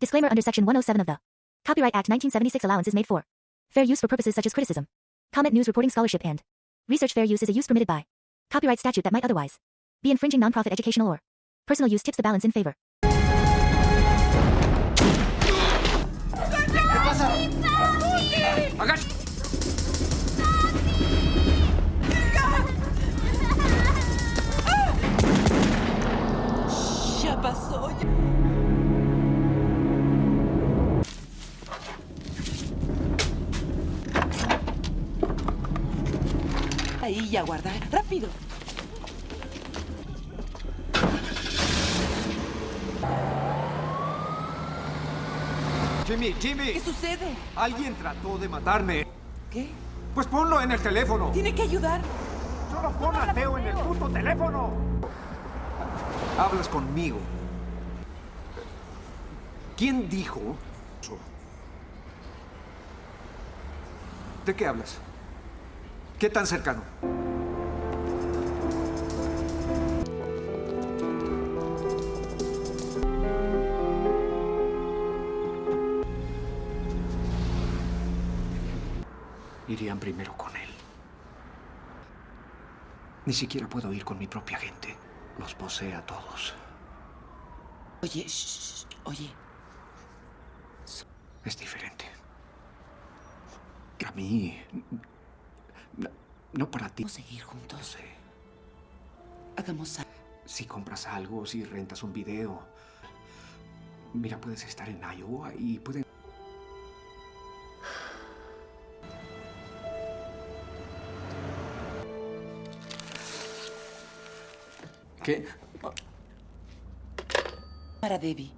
Disclaimer under Section 107 of the Copyright Act 1976 allowance is made for fair use for purposes such as criticism, comment, news reporting, scholarship, and research. Fair use is a use permitted by copyright statute that might otherwise be infringing. Nonprofit, educational, or personal use tips the balance in favor. ¿Qué pasa? ¡Agacha! Ya pasó. Ahí y a guardar. ¡Rápido! Jimmy. ¿Qué sucede? Alguien trató de matarme. ¿Qué? Pues ponlo en el teléfono. Tiene que ayudar. Solo pon a Teo en el puto teléfono. Hablas conmigo. ¿Quién dijo eso? ¿De qué hablas? ¿Qué tan cercano? Irían primero con él. Ni siquiera puedo ir con mi propia gente. Los posee a todos. Oye, oye. Es diferente. A mí... No para ti. ¿Vamos a seguir juntos? No sé. Hagamos algo. Si compras algo, si rentas un video. Mira, puedes estar en Iowa y pueden... ¿Qué? Para Debbie.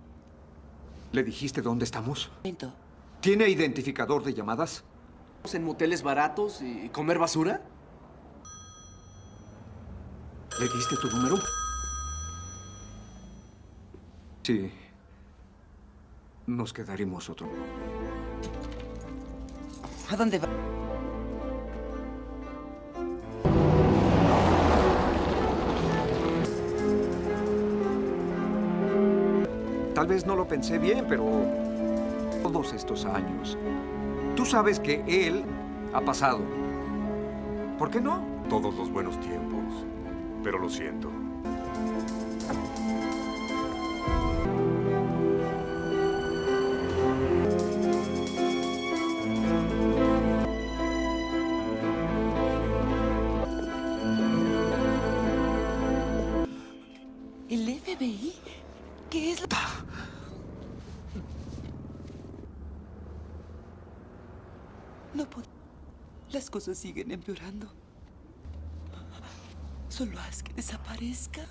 ¿Le dijiste dónde estamos? Momento. ¿Tiene identificador de llamadas? ¿En moteles baratos y comer basura? ¿Le diste tu número? Sí. Nos quedaremos otro. ¿A dónde va? Tal vez no lo pensé bien, pero todos estos años, tú sabes que él ha pasado. ¿Por qué no? Todos los buenos tiempos, pero lo siento. ¿El FBI? ¿Qué es lo...? No puedo. Las cosas siguen empeorando. Solo haz que desaparezca.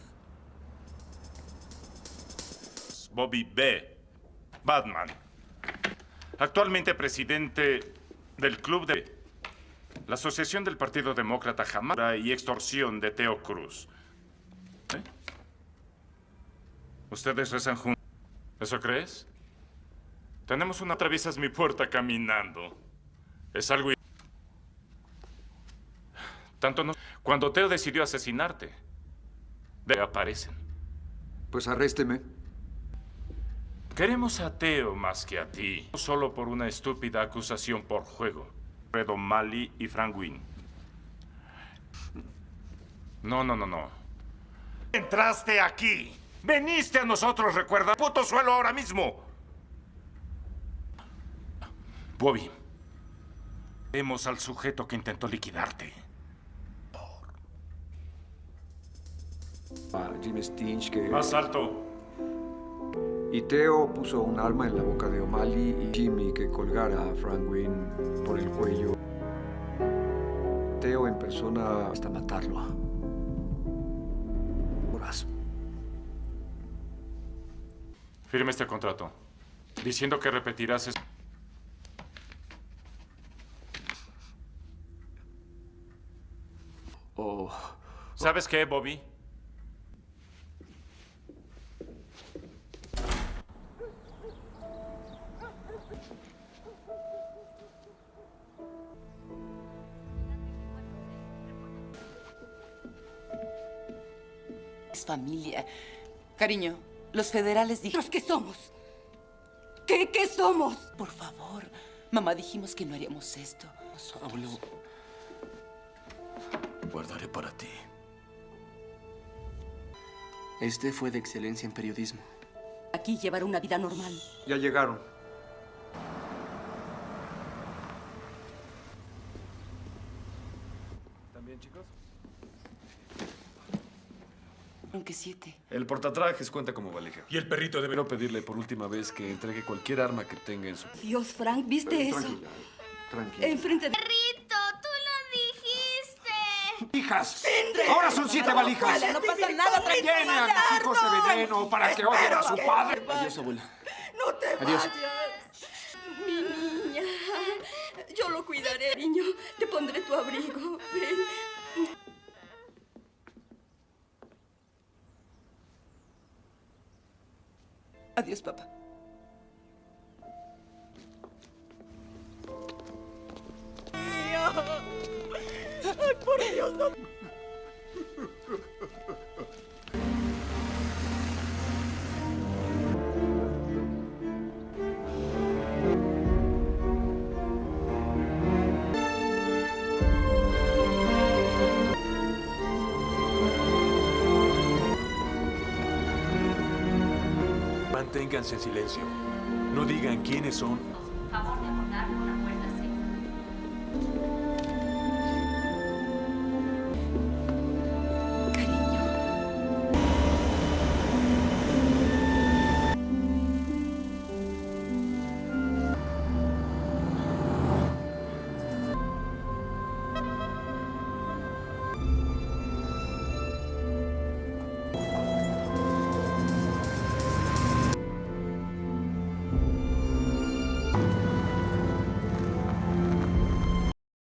Bobby B. Batman. Actualmente presidente del club de la Asociación del Partido Demócrata jamás y extorsión de Teo Cruz. ¿Eh? ¿Ustedes rezan juntos? ¿Eso crees? Tenemos una... Atraviesas mi puerta caminando. Es algo... Tanto no... Cuando Teo decidió asesinarte, aparecen. Pues arrésteme. Queremos a Teo más que a ti. No solo por una estúpida acusación por juego. Fredo Mali y Frank Wynn. No. Entraste aquí. Veniste a nosotros, recuerda. Puto suelo ahora mismo. Bobby. Vemos al sujeto que intentó liquidarte. A Jim Stinch que... Más alto. Y Teo puso un arma en la boca de O'Malley y Jimmy que colgara a Frank Wynn por el cuello. Teo en persona hasta matarlo. Horas. Firme este contrato. Diciendo que repetirás eso. ¿Sabes qué, Bobby? Es familia. Cariño, los federales dijeron... ¿Los que somos? ¿Qué somos? Por favor. Mamá, dijimos que no haríamos esto. Abuelo, guardaré para ti. Este fue de excelencia en periodismo. Aquí llevar una vida normal. Ya llegaron. ¿También, chicos? Aunque 7. El portatrajes cuenta como valija. Y el perrito debe... Quiero pedirle por última vez que entregue cualquier arma que tenga en su... Dios, Frank, ¿viste eso? Tranquila, tranquila. Enfrente de... Perrito, tú lo dijiste. ¡Hijas! ¡Ahora son 7 valijas! No pasa nada, tranquila. ¡Tiene a mis hijos de veneno para que odien a su padre! Adiós, abuela. ¡No te Adiós. vayas! Mi niña. Yo lo cuidaré, niño. Te pondré tu abrigo. Ven. Adiós, papá. Ay, por Dios, no. Manténganse en silencio. No digan quiénes son. Favor de abordar por la puerta 6. Cariño.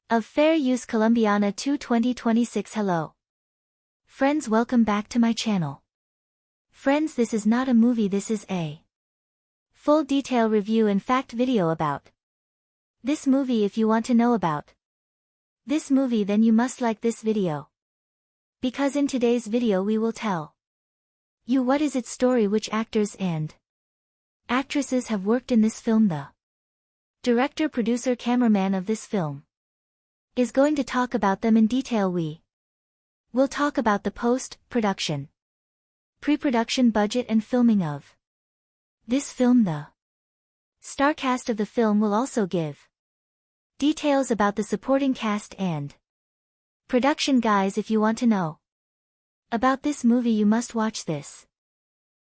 Of Fair Use Colombiana 2 2026. Hello. Friends, welcome back to my channel. Friends, this is not a movie, this is a full detail review and fact video about this movie. If you want to know about this movie, then you must like this video. Because in today's video we will tell you what is its story, which actors and actresses have worked in this film, the director, producer, cameraman of this film is going to talk about them in detail. We will talk about the post-production, pre-production budget and filming of this film. The star cast of the film will also give details about the supporting cast and production. Guys, if you want to know about this movie, you must watch this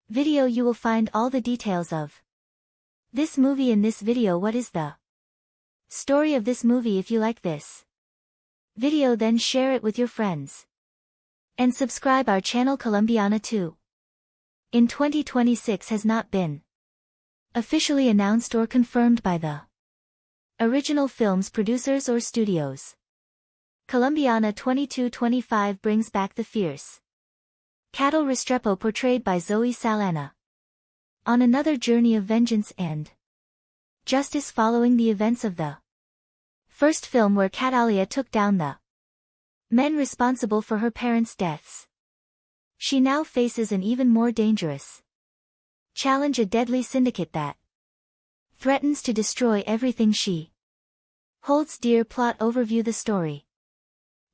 video. You will find all the details of this movie in this video. What is the story of this movie? If you like this video, then share it with your friends. And subscribe our channel. Colombiana 2 in 2026 has not been officially announced or confirmed by the original film's producers or studios. Colombiana 2225 brings back the fierce Cattle Restrepo, portrayed by Zoe Saldana, on another journey of vengeance and justice following the events of the first film, where Catalia took down the men responsible for her parents' deaths. She now faces an even more dangerous challenge, a deadly syndicate that threatens to destroy everything she holds dear. Plot overview. The story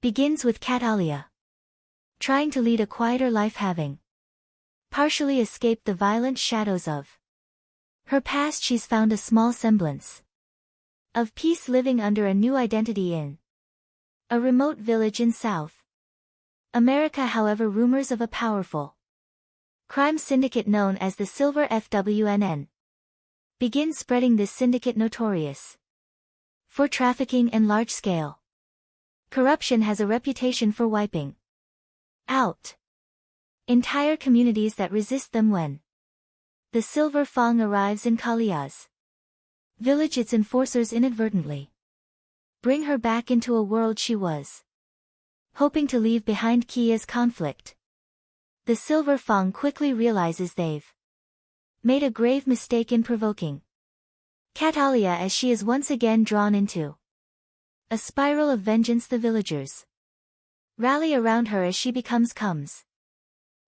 begins with Catalia trying to lead a quieter life, having partially escaped the violent shadows of her past. She's found a small semblance of peace, living under a new identity in a remote village in South America. However, rumors of a powerful crime syndicate known as the Silver FWNN begin spreading. This syndicate, notorious for trafficking and large-scale corruption, has a reputation for wiping out entire communities that resist them. When the Silver Fang arrives in Kalia's village, its enforcers inadvertently bring her back into a world she was hoping to leave behind. Kia's conflict. The Silver Fang quickly realizes they've made a grave mistake in provoking Catalia, as she is once again drawn into a spiral of vengeance. The villagers rally around her as she becomes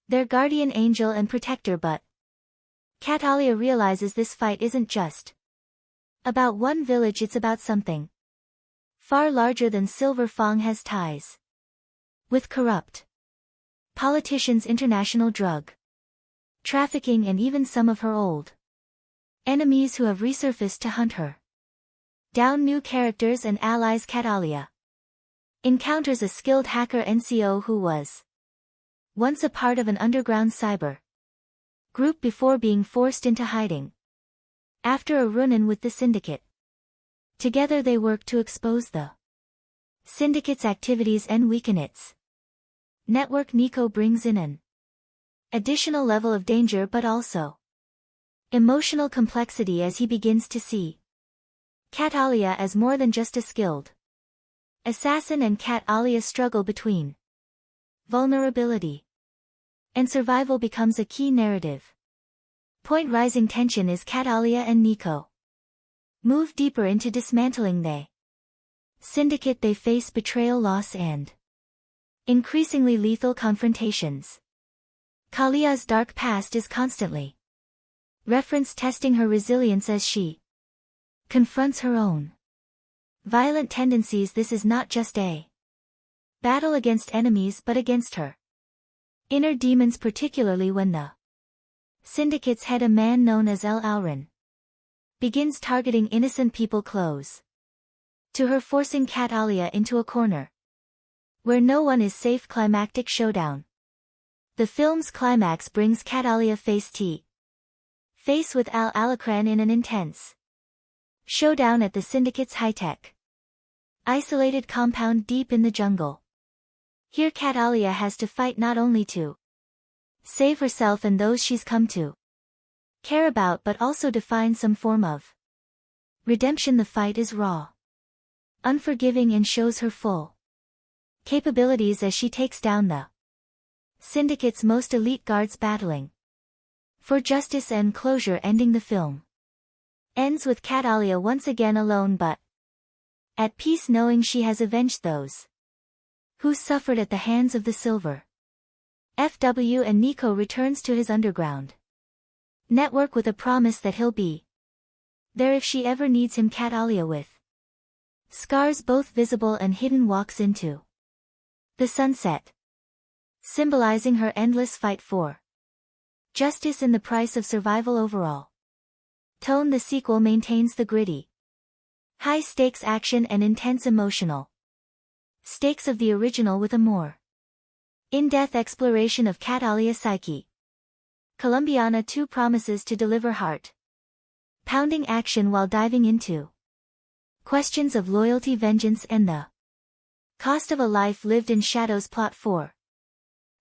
their guardian angel and protector, but Catalia realizes this fight isn't just about one village, it's about something far larger than Silver Fang has ties with corrupt politicians, international drug trafficking, and even some of her old enemies who have resurfaced to hunt her down. New characters and allies. Catalia encounters a skilled hacker NCO who was once a part of an underground cyber group before being forced into hiding after a run-in with the syndicate. Together they work to expose the syndicate's activities and weaken its network. Nico brings in an additional level of danger but also emotional complexity as he begins to see Catalia as more than just a skilled assassin, and Catalia's struggle between vulnerability and survival becomes a key narrative point. Rising tension as Catalia and Nico move deeper into dismantling the syndicate. They face betrayal, loss, and increasingly lethal confrontations. Kalia's dark past is constantly referenced, testing her resilience as she confronts her own violent tendencies. This is not just a battle against enemies but against her inner demons, particularly when the syndicate's head, a man known as El Aurin, begins targeting innocent people close to her, forcing Catalia into a corner where no one is safe. Climactic showdown. The film's climax brings Catalia face to face with Al Alacran in an intense showdown at the syndicate's high-tech isolated compound deep in the jungle. Here Catalia has to fight not only to save herself and those she's come to care about but also to find some form of redemption. The fight is raw, unforgiving, and shows her full capabilities as she takes down the syndicate's most elite guards, battling for justice and closure. Ending. The film ends with Catalia once again alone but at peace, knowing she has avenged those who suffered at the hands of the Silver FW, and Nico returns to his underground network with a promise that he'll be there if she ever needs him. Catalia, with scars both visible and hidden, walks into the sunset, symbolizing her endless fight for justice and the price of survival. Overall tone. The sequel maintains the gritty, high-stakes action and intense emotional stakes of the original with a more in-depth exploration of Catalia's psyche. Colombiana 2 promises to deliver heart-pounding action while diving into questions of loyalty, vengeance, and the cost of a life lived in shadows. Plot 4.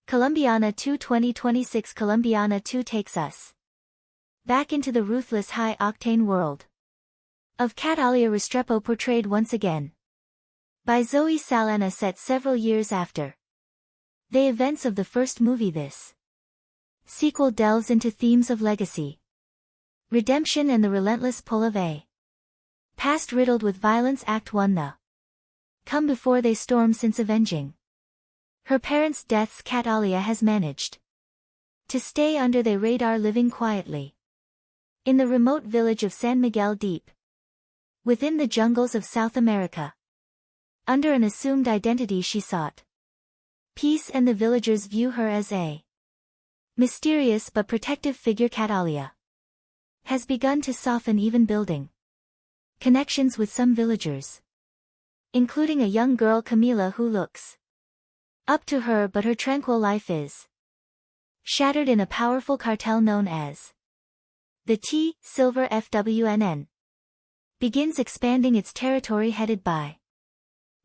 Colombiana 2 2026. Colombiana 2 takes us back into the ruthless high-octane world of Catalia Restrepo, portrayed once again by Zoe Saldana, set several years after the events of the first movie. This sequel delves into themes of legacy, redemption, and the relentless pull of a past riddled with violence. Act 1. The come before they storm. Since avenging her parents' deaths, Catalia has managed to stay under the radar, living quietly in the remote village of San Miguel, deep within the jungles of South America. Under an assumed identity, she sought peace, and the villagers view her as a mysterious but protective figure. Catalia has begun to soften, even building connections with some villagers, including a young girl, Camila, who looks up to her, but her tranquil life is shattered in a powerful cartel known as the Silver FWNN begins expanding its territory, headed by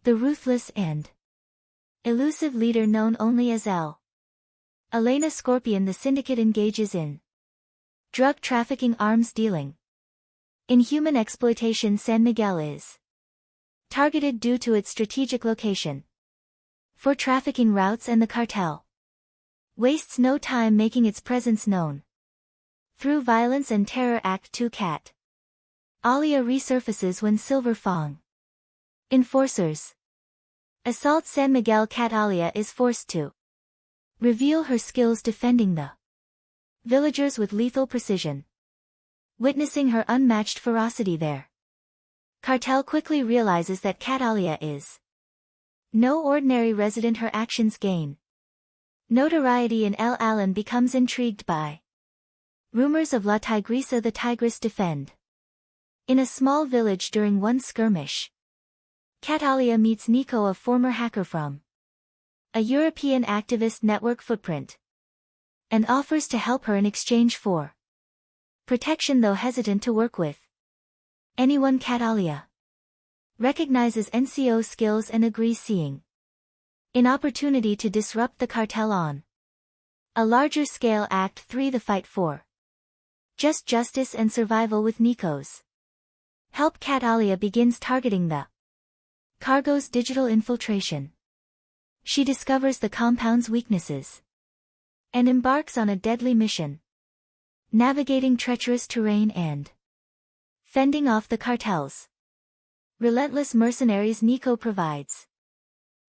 the ruthless and elusive leader known only as Elena Scorpion. The syndicate engages in drug trafficking, arms dealing, in human exploitation. San Miguel is targeted due to its strategic location for trafficking routes, and the cartel wastes no time making its presence known through violence and terror. Act 2. Cat Alia resurfaces when Silver Fang enforcers assault San Miguel. Catalia is forced to reveal her skills defending the villagers with lethal precision. Witnessing her unmatched ferocity there, Cartel quickly realizes that Catalia is no ordinary resident. Her actions gain notoriety and El Alan becomes intrigued by rumors of La Tigresa. The Tigress defend in a small village. During one skirmish, Catalia meets Nico, a former hacker from a European activist network footprint, and offers to help her in exchange for protection, though hesitant to work with anyone. Catalia recognizes NCO skills and agrees, seeing an opportunity to disrupt the cartel on a larger scale. Act 3: The fight for just justice and survival. With Nico's help, Catalia begins targeting the cargo's digital infiltration. She discovers the compound's weaknesses and embarks on a deadly mission, navigating treacherous terrain and fending off the cartel's relentless mercenaries. Nico provides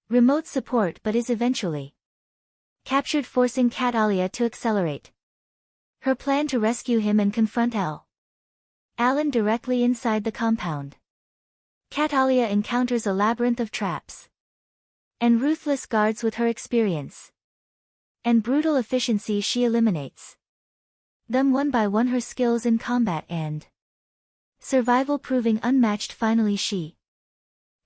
remote support but is eventually captured, forcing Catalia to accelerate her plan to rescue him and confront El Alan directly inside the compound. Catalia encounters a labyrinth of traps and ruthless guards. With her experience and brutal efficiency, she eliminates them one by one, her skills in combat and survival proving unmatched. Finally, she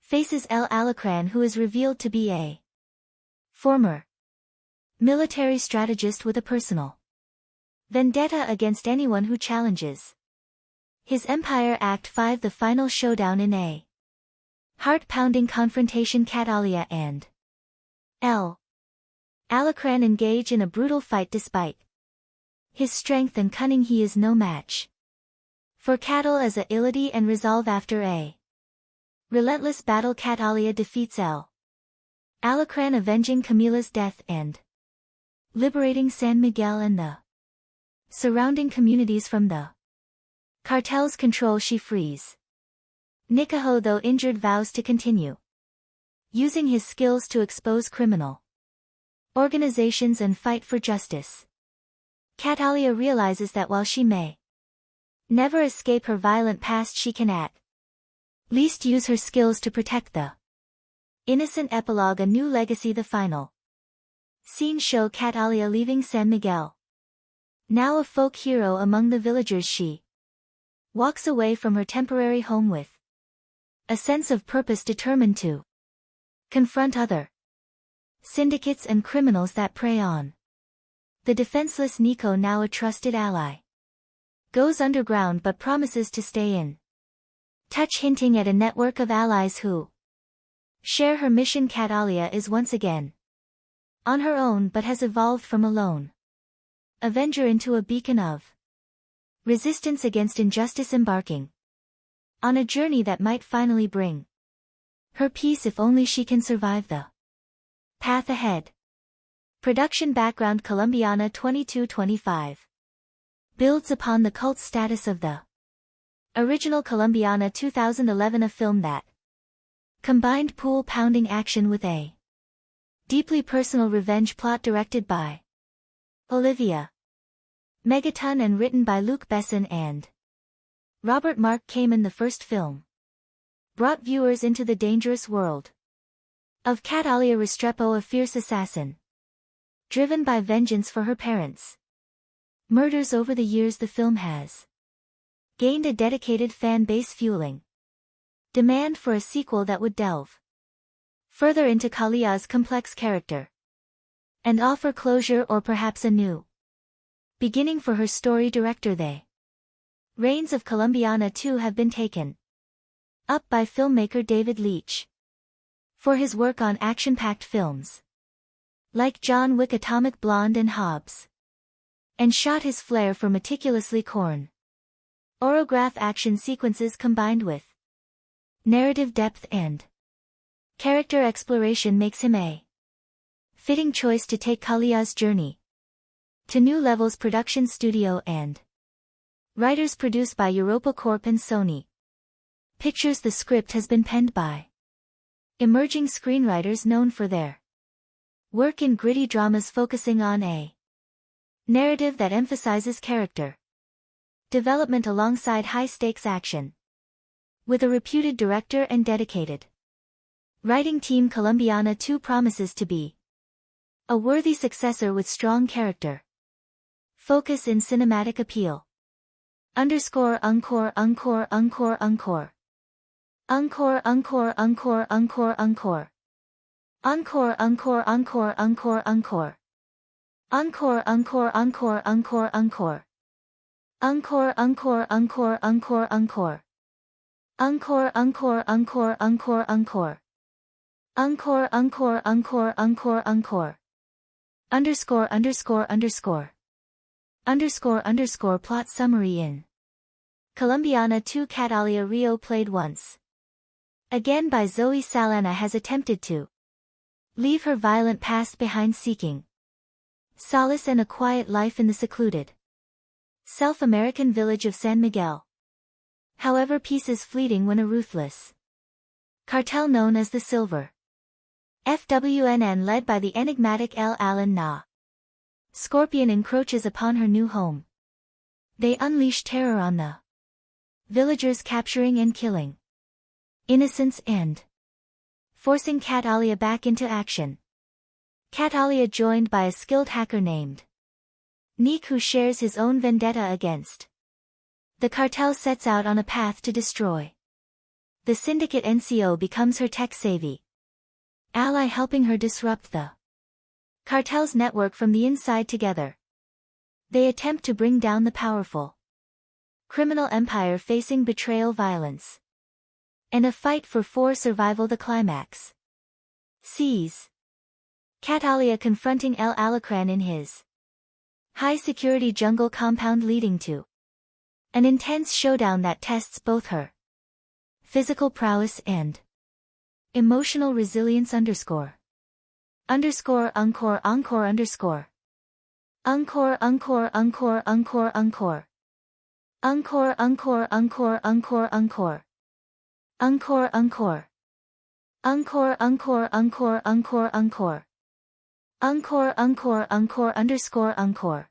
faces El Alacran, who is revealed to be a former military strategist with a personal vendetta against anyone who challenges his empire. Act 5: The final showdown. In a heart-pounding confrontation, Catalia and El Alacran engage in a brutal fight. Despite his strength and cunning, he is no match for Catal as agility and resolve. After a relentless battle, Catalia defeats El Alacran, avenging Camila's death and liberating San Miguel and the surrounding communities from the cartel's control. She frees Nikaho, though injured, vows to continue using his skills to expose criminal organizations and fight for justice. Catalia realizes that while she may never escape her violent past, she can at least use her skills to protect the innocent. Epilogue: A New Legacy. The final scene show Catalia leaving San Miguel. Now a folk hero among the villagers, she walks away from her temporary home with a sense of purpose, determined to confront other syndicates and criminals that prey on the defenseless. Nico, now a trusted ally, goes underground but promises to stay in touch, hinting at a network of allies who share her mission. Catalia is once again on her own but has evolved from a lone avenger into a beacon of resistance against injustice, embarking on a journey that might finally bring her peace if only she can survive the path ahead. Production background: Colombiana 2225. Builds upon the cult status of the original Colombiana 2011, a film that combined pool-pounding action with a deeply personal revenge plot. Directed by Olivia Megaton and written by Luc Besson and Robert Mark Kamen. The first film brought viewers into the dangerous world of Catalia Restrepo, a fierce assassin driven by vengeance for her parents' murders. Over the years, the film has gained a dedicated fan base, fueling demand for a sequel that would delve further into Kalia's complex character and offer closure, or perhaps a new beginning for her story. Director: The reins of Colombiana 2 have been taken up by filmmaker David Leitch for his work on action-packed films like John Wick, Atomic Blonde and Hobbs, and shot his flair for meticulously choreographed action sequences combined with narrative depth and character exploration makes him a fitting choice to take Kalia's journey to new levels. Production studio and writers: produced by Europa Corp and Sony Pictures. The script has been penned by emerging screenwriters known for their work in gritty dramas focusing on a Narrative that emphasizes character development alongside high-stakes action. With a reputed director and dedicated writing team, Colombiana 2 promises to be a worthy successor with strong character, focus in cinematic appeal. Encore, encore, encore, encore, encore. Encore, encore, encore, encore, encore. Encore, encore, encore, encore, encore. Encore, encore, encore, encore, encore. Encore, encore, encore, encore, encore. Encore, encore, encore, encore, encore. Encore, encore, encore, encore, encore. Underscore, underscore, underscore. Underscore, underscore plot summary in Colombiana 2. Catalia Rio played once again by Zoe Saldana has attempted to leave her violent past behind, seeking solace and a quiet life in the secluded South-American village of San Miguel. However, peace is fleeting when a ruthless cartel known as the Silver FWNN, led by the enigmatic El Alan Na Scorpion, encroaches upon her new home. They unleash terror on the villagers, capturing and killing innocents and forcing Catalia back into action. Catalia, joined by a skilled hacker named Nick, who shares his own vendetta against the cartel, sets out on a path to destroy the syndicate. NCO becomes her tech-savvy ally, helping her disrupt the cartel's network from the inside. Together, they attempt to bring down the powerful criminal empire, facing betrayal, violence, and a fight for survival. The climax sees Catalia confronting El Alacran in his high-security jungle compound, leading to an intense showdown that tests both her physical prowess and emotional resilience. Underscore, underscore, encore, encore, underscore. Encore, encore, encore, encore, encore. Encore, encore, encore, encore, encore. Encore, encore. Encore, encore, encore, encore, encore. Encore, encore, encore, underscore, encore.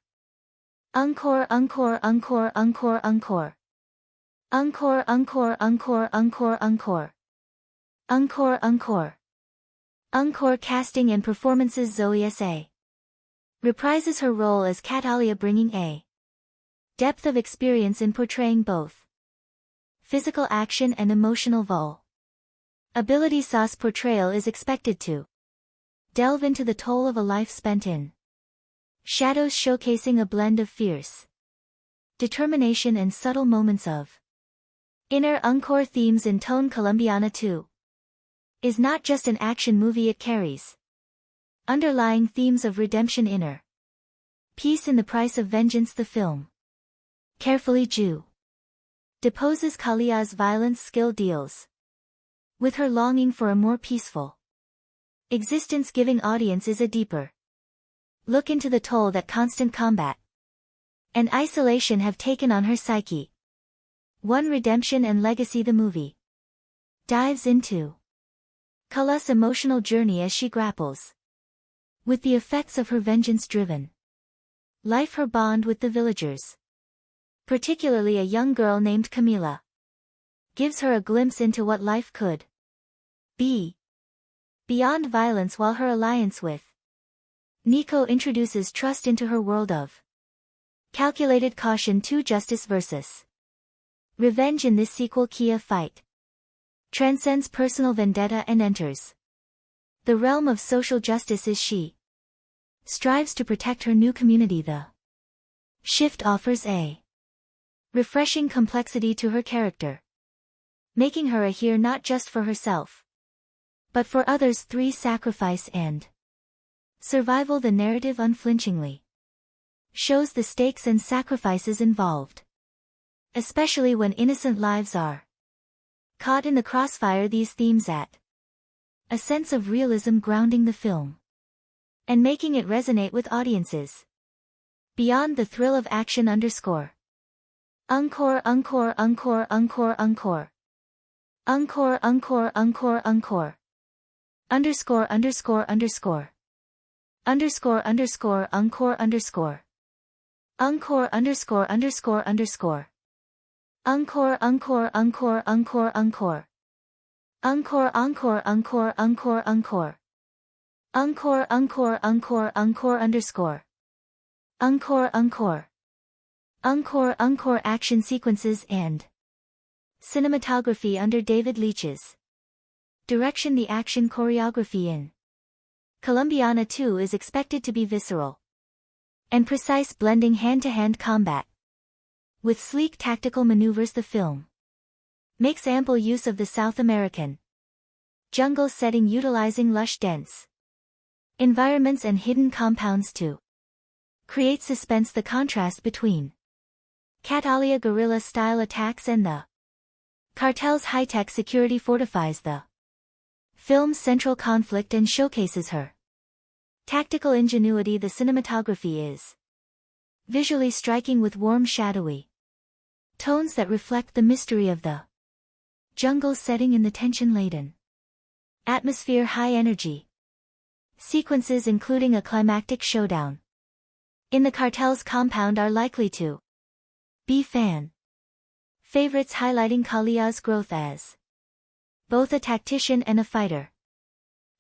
Encore, encore, encore, encore, encore. Encore, encore, encore, encore, encore. Encore, encore. Encore casting and performances. Zoe S.A. reprises her role as Catalia, bringing a depth of experience in portraying both physical action and emotional vulnerability. Sauce portrayal is expected to delve into the toll of a life spent in shadows, showcasing a blend of fierce determination and subtle moments of inner encore themes in tone. Colombiana 2 is not just an action movie, it carries underlying themes of redemption, inner peace, in the price of vengeance. The film carefully deposes Kalia's violence. Skill deals with her longing for a more peaceful existence, giving audiences a deeper look into the toll that constant combat and isolation have taken on her psyche. One, redemption and legacy. The movie dives into Kala's emotional journey as she grapples with the effects of her vengeance-driven life. Her bond with the villagers, particularly a young girl named Camila, gives her a glimpse into what life could be beyond violence, while her alliance with Nico introduces trust into her world of calculated caution. 2, justice versus revenge. In this sequel, Kia fight transcends personal vendetta and enters the realm of social justice as she strives to protect her new community. The shift offers a refreshing complexity to her character, making her a hero not just for herself, but for others. 3, sacrifice and survival. The narrative unflinchingly shows the stakes and sacrifices involved, especially when innocent lives are caught in the crossfire. These themes add a sense of realism, grounding the film and making it resonate with audiences beyond the thrill of action. Underscore, encore, encore, encore, encore, encore. Encore, encore, encore, encore. Underscore, underscore, underscore. Underscore, underscore, encore, underscore. Encore underscore underscore underscore. Encore encore encore encore encore. Encore encore encore encore encore. Encore encore encore encore underscore. Encore encore. Encore encore action sequences and cinematography under David Leitch's direction. The action choreography in Colombiana 2 is expected to be visceral and precise, blending hand-to-hand combat with sleek tactical maneuvers. The film makes ample use of the South American jungle setting, utilizing lush, dense environments and hidden compounds to create suspense. The contrast between Catalia guerrilla-style attacks and the cartel's high-tech security fortifies the film's central conflict and showcases her tactical ingenuity. The cinematography is visually striking, with warm, shadowy tones that reflect the mystery of the jungle setting in the tension-laden atmosphere. High energy sequences, including a climactic showdown in the cartel's compound, are likely to be fan favorites, highlighting Kalia's growth as both a tactician and a fighter.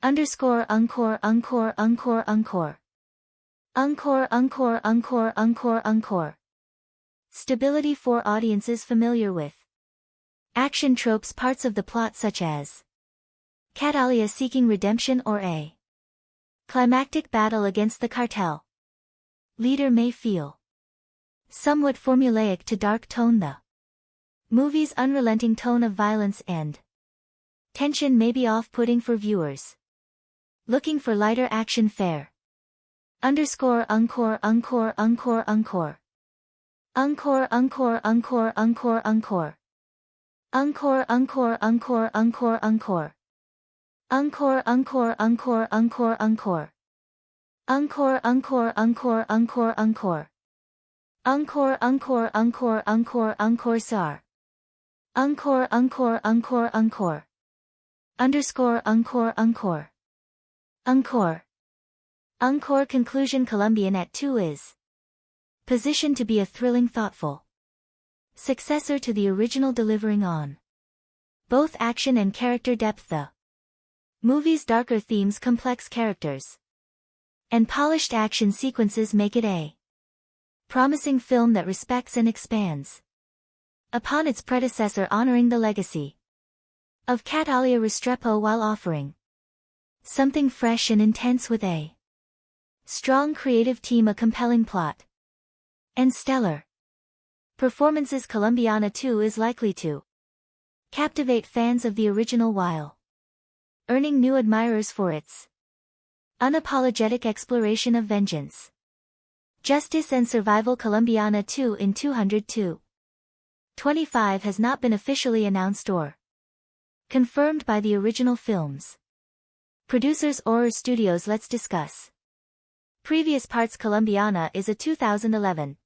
Underscore encore encore encore encore. Encore encore encore encore encore. Stability for audiences familiar with action tropes. Parts of the plot, such as Catalia seeking redemption or a climactic battle against the cartel leader, may feel somewhat formulaic to dark tone. The movie's unrelenting tone of violence and tension may be off-putting for viewers looking for lighter action fare. Underscore encore encore encore encore. Encore encore encore encore encore. Encore encore encore encore encore. Encore encore encore encore encore. Encore encore encore encore encore. Encore encore encore encore encore sar. Encore encore encore encore. Underscore encore encore. Encore. Encore conclusion. Colombiana 2 is positioned to be a thrilling, thoughtful successor to the original, delivering on both action and character depth. The movie's darker themes, complex characters, and polished action sequences make it a promising film that respects and expands upon its predecessor, honoring the legacy of Catalia Restrepo while offering something fresh and intense with a strong creative team, a compelling plot, and stellar performances. Colombiana 2 is likely to captivate fans of the original while earning new admirers for its unapologetic exploration of vengeance, justice and survival. Colombiana 2 in 202.25 has not been officially announced or confirmed by the original film's producers or studios. Let's discuss previous parts. Colombiana is a 2011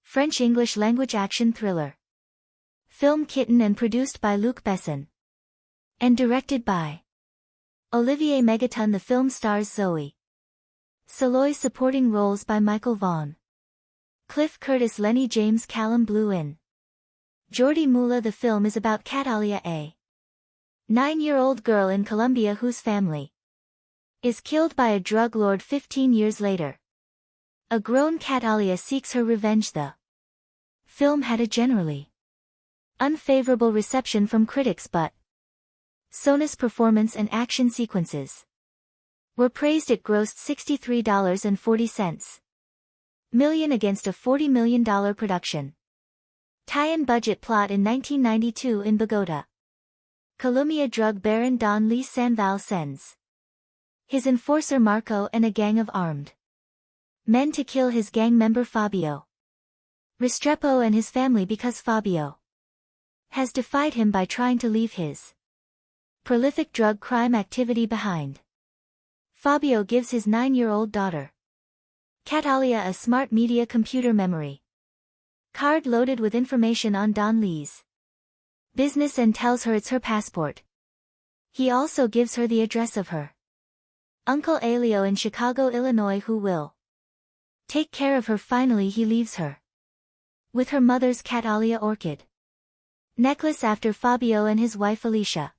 French-English language action thriller film kitten and produced by Luc Besson and directed by Olivier Megaton. The film stars Zoe Saldana, supporting roles by Michael Vaughan, Cliff Curtis, Lenny James, Callum Blue and Jordi Mula. The film is about Catalia, a 9-year-old girl in Colombia whose family is killed by a drug lord 15 years later. A grown Catalia seeks her revenge. The film had a generally unfavorable reception from critics, but Sona's performance and action sequences were praised. It grossed $63.40 million against a $40 million production tie-in budget. Plot: in 1992 in Bogota, Colombia, drug baron Don Lee Sanval sends his enforcer Marco and a gang of armed men to kill his gang member Fabio Restrepo and his family because Fabio has defied him by trying to leave his prolific drug crime activity behind. Fabio gives his 9-year-old daughter Catalia a smart media computer memory card loaded with information on Don Lee's business and tells her it's her passport. He also gives her the address of her uncle Elio in Chicago, Illinois, who will Take care of her. Finally he leaves her. With her mother's Catalia orchid necklace after Fabio and his wife Alicia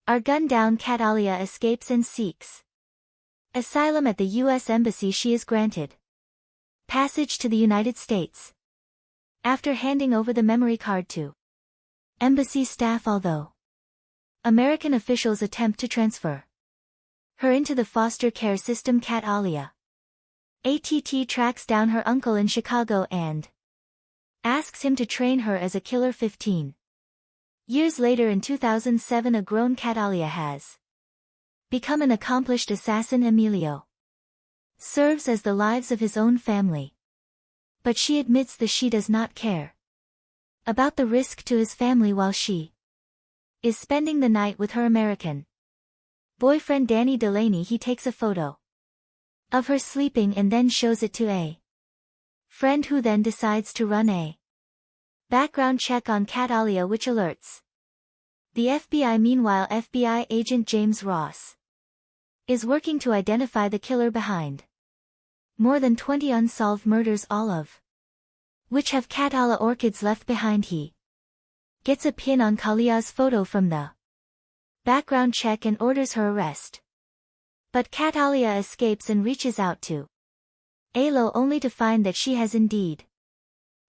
are gunned down. Catalia escapes and seeks asylum at the U.S. Embassy. She is granted passage to the United States after handing over the memory card to embassy staff, although American officials attempt to transfer her into the foster care system. Catalia tracks down her uncle in Chicago and asks him to train her as a killer. 15 years later, in 2007, a grown Catalia has become an accomplished assassin. Emilio serves as the lives of his own family, but she admits that she does not care about the risk to his family while she is spending the night with her American boyfriend Danny Delaney. He takes a photo of her sleeping and then shows it to a friend, who then decides to run a background check on Catalia, which alerts the FBI. Meanwhile, FBI agent James Ross is working to identify the killer behind more than 20 unsolved murders, all of which have Catalia orchids left behind. He gets a pin on Kalia's photo from the background check and orders her arrest. But Catalia escapes and reaches out to Alo, only to find that she has indeed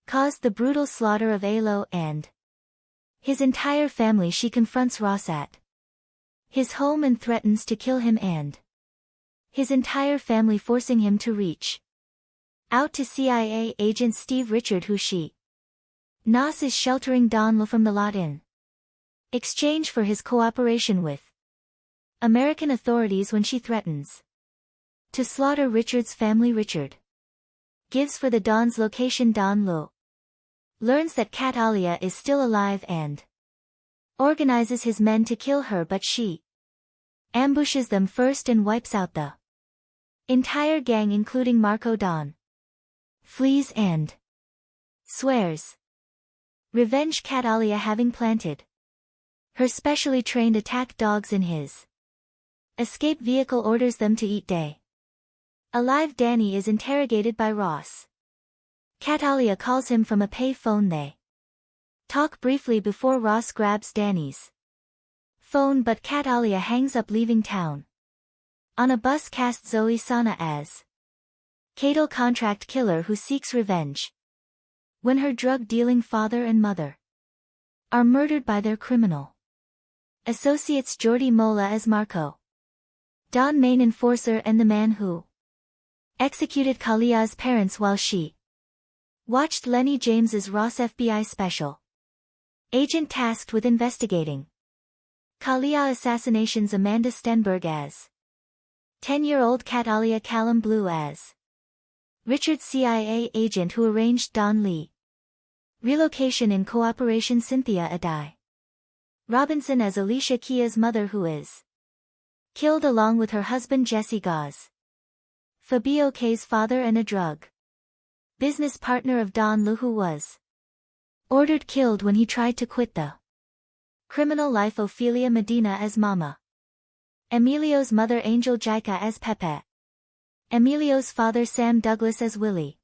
caused the brutal slaughter of Alo and his entire family. She confronts Ross at his home and threatens to kill him and his entire family, forcing him to reach out to CIA agent Steve Richard, who she knows is sheltering Donlo from the lot in exchange for his cooperation with American authorities. When she threatens to slaughter Richard's family, Richard gives for the Don's location. Don Lo learns that Catalia is still alive and organizes his men to kill her, but she ambushes them first and wipes out the entire gang, including Marco. Don flees and swears revenge. Catalia, having planted her specially trained attack dogs in his escape vehicle, orders them to eat day alive. Danny is interrogated by Ross. Catalia calls him from a pay phone. They talk briefly before Ross grabs Danny's phone, but Catalia hangs up, leaving town. On a bus, cast Zoe Saldana as Cato, contract killer who seeks revenge when her drug-dealing father and mother are murdered by their criminal associates. Jordi Mola as Marco, Don, main enforcer and the man who executed Kalia's parents while she watched. Lenny James as Ross, FBI special agent tasked with investigating Kalia assassinations. Amanda Stenberg as 10-year-old Catalia. Callum Blue as Richard, CIA agent who arranged Don Lee relocation in cooperation. Cynthia Adai Robinson as Alicia Kia's mother, who is killed along with her husband Jesse Gauze, Fabio K's father and a drug business partner of Don Lu, who was ordered killed when he tried to quit the criminal life. Ophelia Medina as Mama, Emilio's mother Angel Jica as Pepe, Emilio's father Sam Douglas as Willie,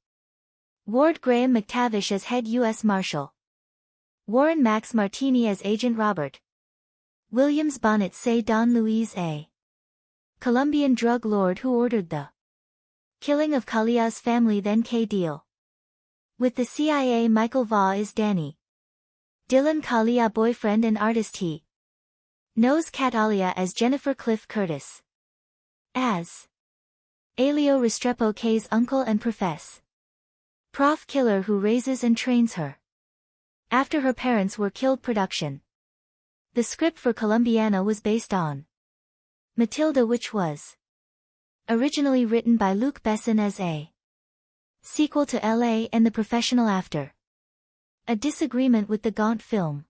Ward Graham McTavish as head U.S. Marshal, Warren Max Martini as Agent Robert Williams. Bonnet say Don Luis, a Colombian drug lord who ordered the killing of Kalia's family, then K deal with the CIA. Michael Vaugh is Danny Dylan, Kalia boyfriend and artist. He knows Catalia as Jennifer. Cliff Curtis as Elio Restrepo, K's uncle and prof killer who raises and trains her after her parents were killed. Production. The script for Colombiana was based on Matilda, which was originally written by Luc Besson as a sequel to L.A. and The Professional. After a disagreement with the Gaunt Film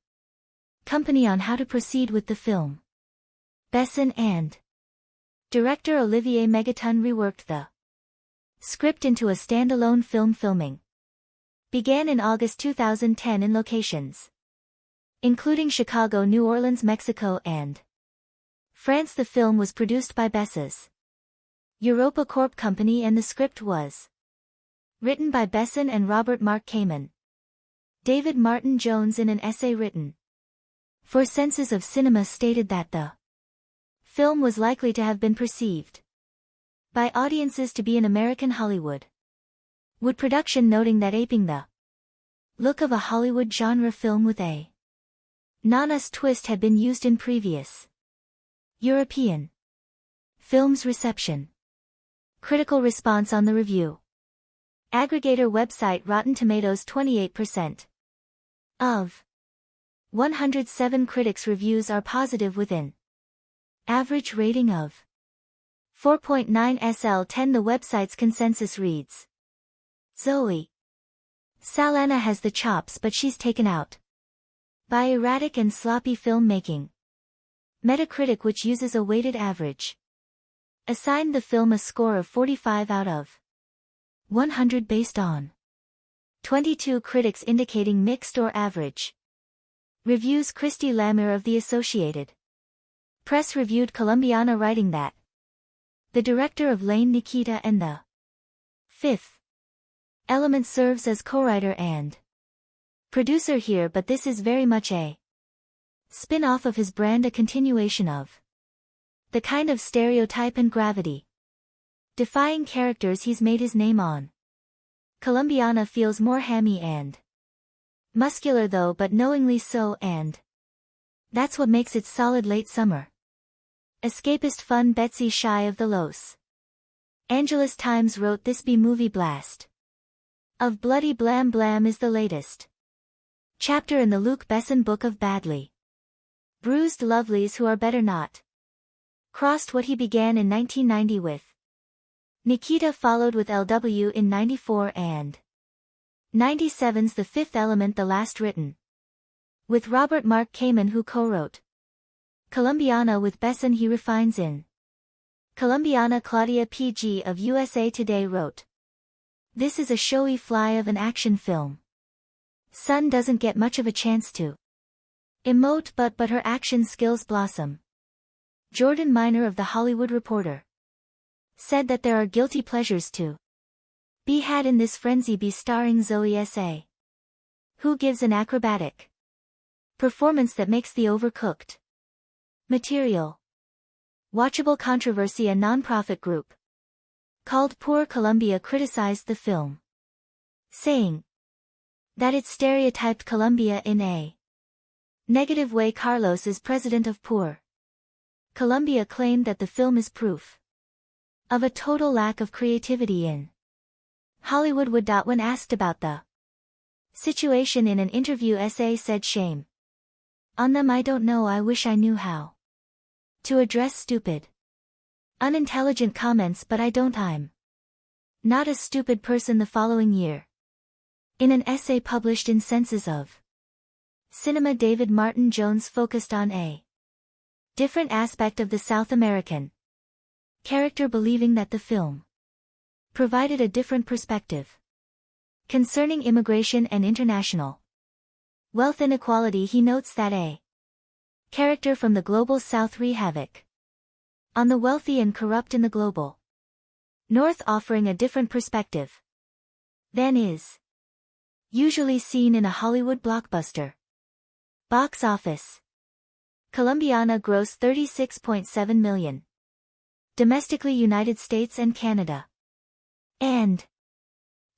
Company on how to proceed with the film, Besson and director Olivier Megaton reworked the script into a standalone film. Filming began in August 2010 in locations including Chicago, New Orleans, Mexico, and France. The film was produced by Bess's Europa Corp company and the script was Written by Besson and Robert Mark Kamen. David Martin Jones in an essay written for Senses of Cinema stated that the film was likely to have been perceived by audiences to be an American Hollywood wood production, noting that aping the look of a Hollywood genre film with a non-us twist had been used in previous European films. Reception. Critical response on the review. Aggregator website Rotten Tomatoes. 28% of 107 critics' reviews are positive with an average rating of 4.9 SL10. The website's consensus reads, Zoe Saldana has the chops, but she's taken out by erratic and sloppy filmmaking. Metacritic, which uses a weighted average, assigned the film a score of 45 out of 100 based on 22 critics indicating mixed or average reviews. Christy Lamere of The Associated Press reviewed Colombiana, writing that the director of Lane Nikita and The Fifth Element serves as co-writer and producer here, but this is very much a spin-off of his brand, a continuation of the kind of stereotype and gravity defying characters he's made his name on. Colombiana feels more hammy and muscular though, but knowingly so, and that's what makes it solid late summer escapist fun. Betsy Shy of the Los Angeles Times wrote, this B-movie blast of bloody blam blam is the latest chapter in the Luc Besson book of badly bruised lovelies who are better not crossed. What he began in 1990 with Nikita followed with LW in 94 and 97's The Fifth Element, the last written with Robert Mark Kamen, who co-wrote Colombiana with Besson. He refines in Colombiana. Claudia PG of USA Today wrote, this is a showy fly of an action film. Sun doesn't get much of a chance to emote, but her action skills blossom. Jordan Miner of The Hollywood Reporter said that there are guilty pleasures to be had in this frenzy be starring Zoe S.A., who gives an acrobatic performance that makes the overcooked material watchable. Controversy. A nonprofit group called Poor Colombia criticized the film, saying that it stereotyped Colombia in a negative way. Carlos is president of Poor Colombia, claimed that the film is proof of a total lack of creativity in Hollywood. When asked about the situation in an interview, S.A. said, shame on them, I don't know, I wish I knew how to address stupid, unintelligent comments, but I don't. I'm not a stupid person. The following year, in an essay published in Senses of Cinema, David Martin Jones focused on a different aspect of the South American character, believing that the film provided a different perspective concerning immigration and international wealth inequality. He notes that a character from the global South wreak havoc on the wealthy and corrupt in the global North, offering a different perspective than is usually seen in a Hollywood blockbuster. Box office. Colombiana grossed $36.7 million domestically, United States and Canada, and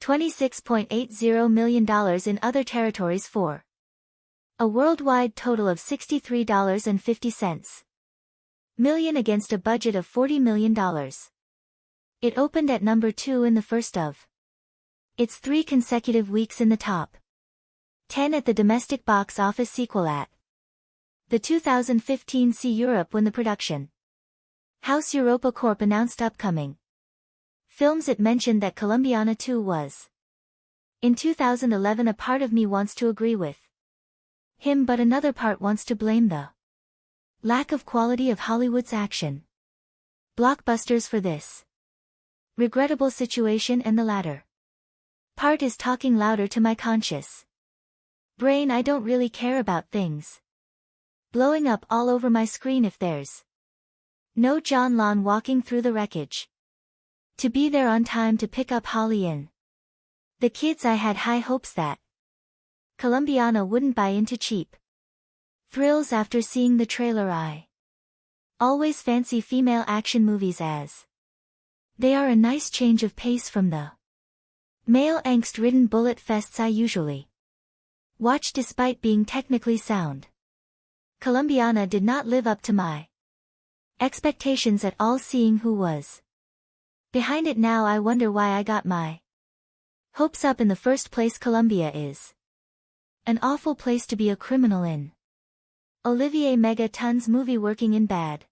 $26.80 million in other territories, for a worldwide total of $63.50 million against a budget of $40 million. It opened at number 2 in the first of its 3 consecutive weeks in the top 10 at the domestic box office, sequel at the 2015 See Europe, when the production house Europa Corp announced upcoming films. It mentioned that Colombiana 2 was in 2011. A part of me wants to agree with him, but another part wants to blame the lack of quality of Hollywood's action blockbusters for this regrettable situation, and the latter part is talking louder to my conscious brain. I don't really care about things blowing up all over my screen if there's no John Lon walking through the wreckage to be there on time to pick up Holly in The kids I had high hopes that Colombiana wouldn't buy into cheap thrills after seeing the trailer. I always fancy female action movies as they are a nice change of pace from the male angst-ridden bullet fests I usually watch despite being technically sound. Colombiana did not live up to my expectations at all. Seeing who was behind it now, I wonder why I got my hopes up in the first place. Colombia is an awful place to be a criminal in. Olivier Megaton's movie working in bad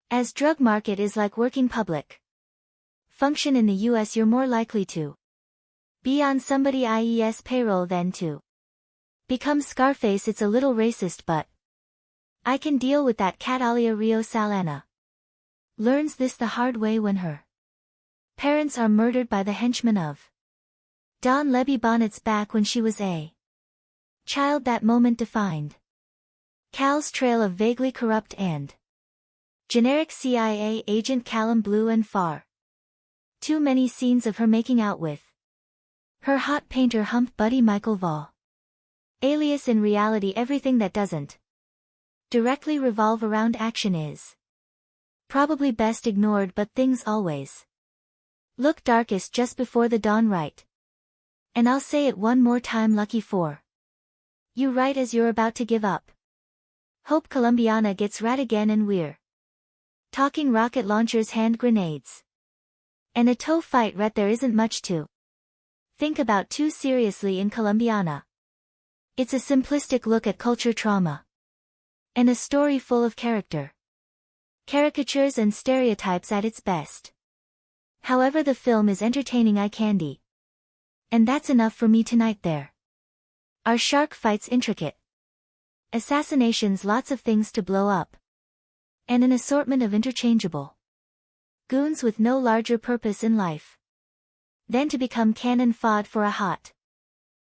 as drug market is like working public function in the US. You're more likely to be on somebody IES payroll than to become Scarface. It's a little racist, but I can deal with that. Catalia Rio Salana learns this the hard way when her parents are murdered by the henchmen of Don Leby Bonnet's back when she was a child. That moment defined Cal's trail of vaguely corrupt and generic CIA agent Callum Blue, and far too many scenes of her making out with her hot painter hump buddy Michael Vaughn. Alias in reality, everything that doesn't directly revolve around action is probably best ignored, but things always look darkest just before the dawn, right? And I'll say it one more time, lucky for you right as you're about to give up. Hope Colombiana gets rad again and we're talking rocket launchers, hand grenades, and a toe fight. Right, there isn't much to think about too seriously in Colombiana. It's a simplistic look at culture trauma and a story full of caricatures and stereotypes at its best. However, the film is entertaining eye candy, and that's enough for me tonight. There are shark fights, intricate assassinations, lots of things to blow up, and an assortment of interchangeable goons with no larger purpose in life than to become cannon fodder for a hot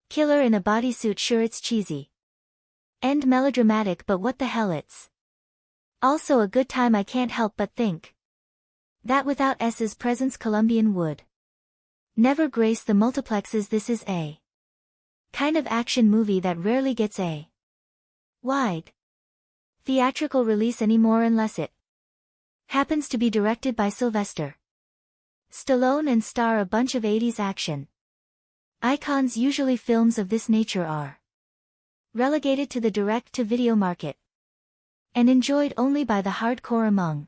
killer in a bodysuit. Sure, it's cheesy and melodramatic, but what the hell, it's also a good time. I can't help but think that without S's presence, Colombian would never grace the multiplexes. This is a kind of action movie that rarely gets a wide theatrical release anymore, unless it happens to be directed by Sylvester Stallone and star a bunch of 80s action icons. Usually films of this nature are relegated to the direct-to-video market and enjoyed only by the hardcore among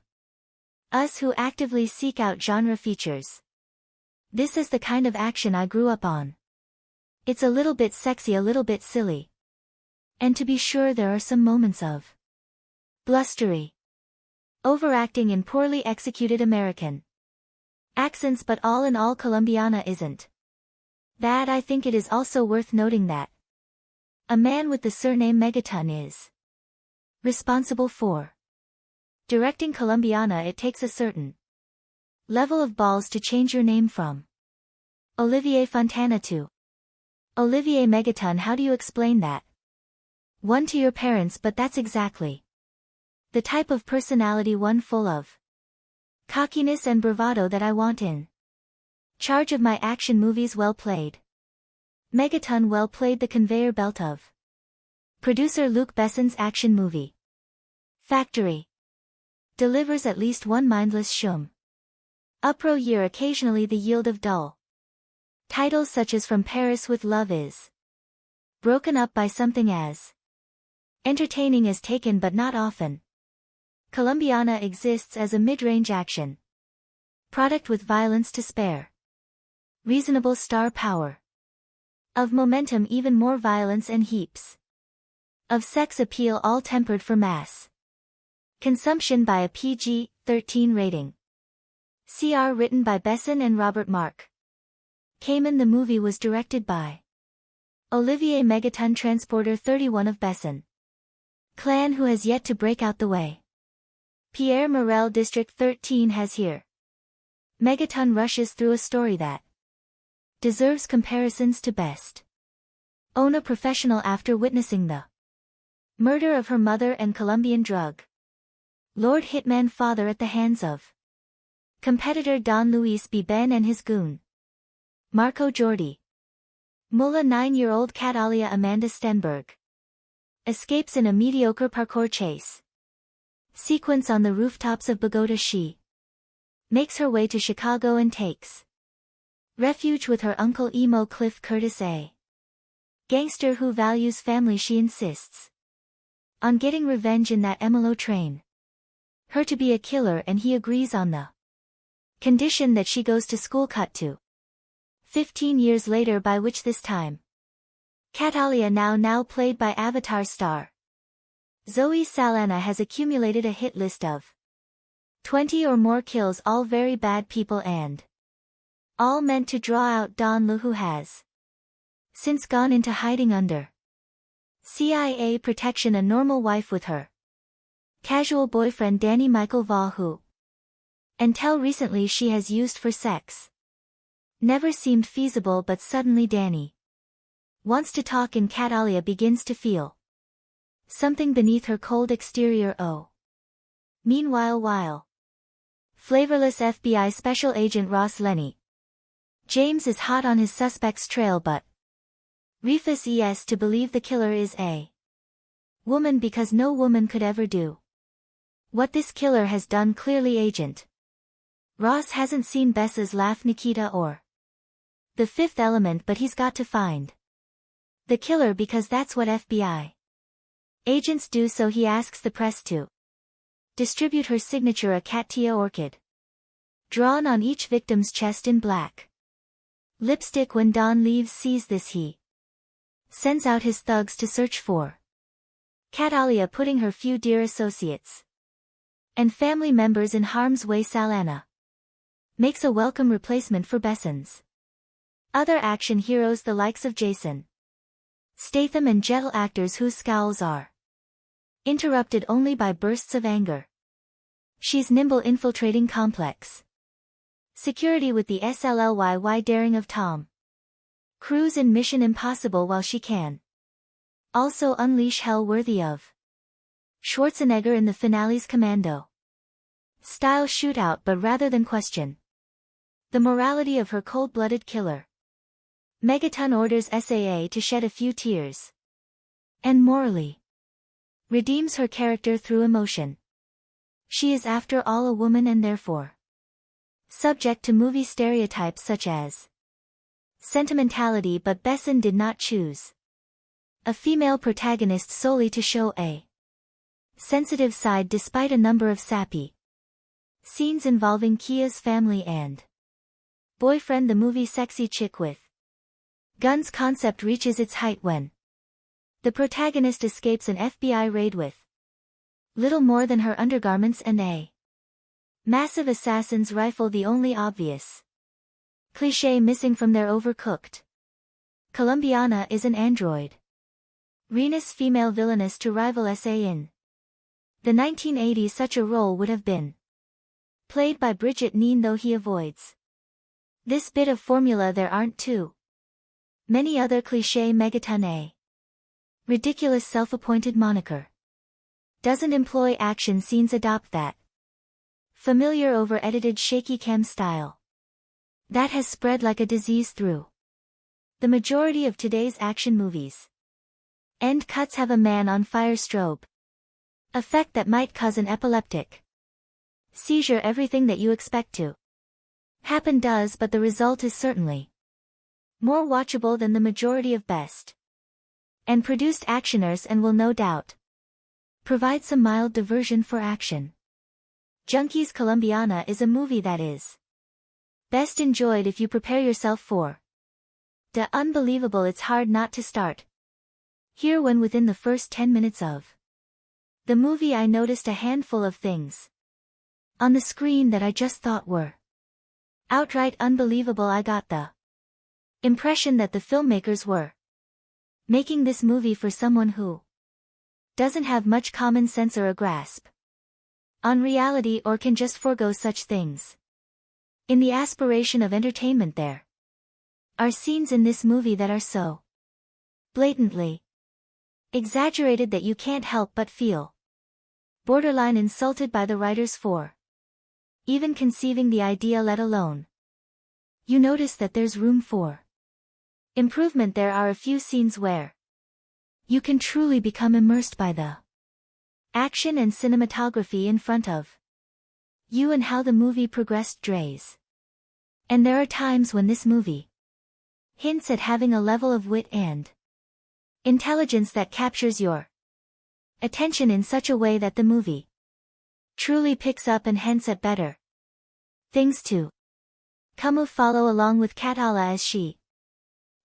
us who actively seek out genre features. This is the kind of action I grew up on. It's a little bit sexy, a little bit silly, and to be sure there are some moments of blustery overacting in poorly executed American accents, but all in all, Colombiana isn't bad. I think it is also worth noting that a man with the surname Megaton is responsible for directing Colombiana. It takes a certain level of balls to change your name from Olivier Fontana to Olivier Megaton. How do you explain that one to your parents? But that's exactly the type of personality, one full of cockiness and bravado, that I want in charge of my action movies. Well played, Megaton, well played. The conveyor belt of producer Luc Besson's action movie factory delivers at least one mindless shum upro year, occasionally the yield of dull titles such as From Paris with Love is broken up by something as entertaining as Taken, but not often. Colombiana exists as a mid-range action product with violence to spare, reasonable star power of momentum, even more violence, and heaps of sex appeal, all tempered for mass consumption by a PG-13 rating. CR written by Besson and Robert Mark Kamen. The movie was directed by Olivier Megaton, Transporter 31 of Besson clan, who has yet to break out the way Pierre Morel District 13 has here. Megaton rushes through a story that deserves comparisons to best own a professional after witnessing the murder of her mother and Colombian drug lord hitman father at the hands of competitor Don Luis B. Ben and his goon Marco Jordi. Mulla 9-year-old Catalia Amanda Stenberg escapes in a mediocre parkour chase sequence on the rooftops of Bogota. She makes her way to Chicago and takes refuge with her uncle emo Cliff Curtis, a gangster who values family. She insists on getting revenge in that Emilo train her to be a killer, and he agrees on the condition that she goes to school. Cut to 15 years later, by which this time Catalia, now played by Avatar star Zoe Saldana, has accumulated a hit list of 20 or more kills, all very bad people and all meant to draw out Don Lu, who has since gone into hiding under CIA protection, a normal wife with her casual boyfriend Danny Michael Vaughn, who until recently she has used for sex never seemed feasible, but suddenly Danny wants to talk and Catalia begins to feel something beneath her cold exterior. Oh. Meanwhile, while flavorless FBI Special Agent Ross Lenny James is hot on his suspect's trail, but refuses to believe the killer is a woman, because no woman could ever do what this killer has done. Clearly Agent Ross hasn't seen Bessa's laugh, Nikita, or The Fifth Element, but he's got to find the killer, because that's what FBI agents do. So he asks the press to distribute her signature, a Katia orchid drawn on each victim's chest in black lipstick. When Don leaves sees this, he sends out his thugs to search for Catalia, putting her few dear associates and family members in harm's way. Saldana makes a welcome replacement for Besson's other action heroes, the likes of Jason Statham and gentle actors whose scowls are interrupted only by bursts of anger. She's nimble, infiltrating complex security with the SLLYY daring of Tom Cruise in Mission Impossible, while she can also unleash hell worthy of Schwarzenegger in the finale's Commando style shootout. But rather than question the morality of her cold-blooded killer, Megaton orders SAA to shed a few tears and morally redeems her character through emotion. She is after all a woman, and therefore subject to movie stereotypes such as sentimentality, but Besson did not choose a female protagonist solely to show a sensitive side, despite a number of sappy scenes involving Kia's family and boyfriend. The movie Sexy Chick with Guns concept reaches its height when the protagonist escapes an FBI raid with little more than her undergarments and a massive assassin's rifle, the only obvious cliché missing from their overcooked Colombiana is an android Renus female villainess to rival SA in the 1980s. Such a role would have been played by Bridget Neen, though he avoids this bit of formula. There aren't too many other cliché. Megaton, a ridiculous self-appointed moniker, doesn't employ action scenes, adopt that familiar over-edited shaky cam style that has spread like a disease through the majority of today's action movies. End cuts have a man on fire strobe effect that might cause an epileptic seizure. Everything that you expect to happen does, but the result is certainly more watchable than the majority of best and produced actioners, and will no doubt provide some mild diversion for action junkies. Colombiana is a movie that is best enjoyed if you prepare yourself for the unbelievable. It's hard not to start here when within the first 10 minutes of the movie I noticed a handful of things on the screen that I just thought were outright unbelievable. I got the impression that the filmmakers were making this movie for someone who doesn't have much common sense or a grasp on reality, or can just forego such things in the aspiration of entertainment. There are scenes in this movie that are so blatantly exaggerated that you can't help but feel borderline insulted by the writers for even conceiving the idea, let alone you notice that there's room for Improvement: there are a few scenes where you can truly become immersed by the action and cinematography in front of you and how the movie progressed drays. And there are times when this movie hints at having a level of wit and intelligence that captures your attention in such a way that the movie truly picks up and hints at better things to come. Follow along with Catalia as she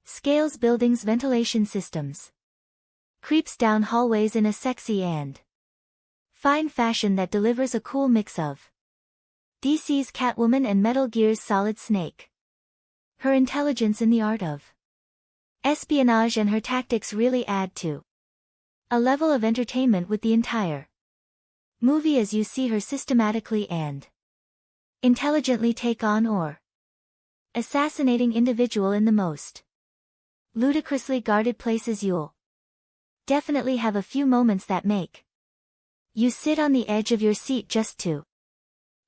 scales buildings' ventilation systems, creeps down hallways in a sexy and fine fashion that delivers a cool mix of DC's Catwoman and Metal Gear's Solid Snake. Her intelligence in the art of espionage and her tactics really add to a level of entertainment with the entire movie as you see her systematically and intelligently take on or assassinating individual in the most ludicrously guarded places. You'll definitely have a few moments that make you sit on the edge of your seat just to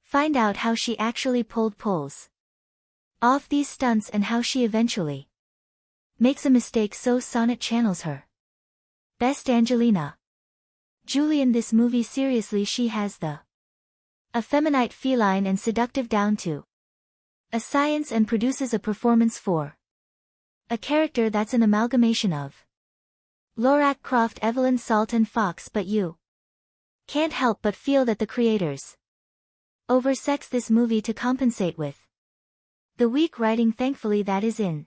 find out how she actually pulls off these stunts and how she eventually makes a mistake so Sonnet channels her best Angelina Jolie in this movie. Seriously, she has the effeminate, feline and seductive down to a science and produces a performance for a character that's an amalgamation of Lara Croft, Evelyn Salt and Fox, but you can't help but feel that the creators oversex this movie to compensate with the weak writing. Thankfully that is in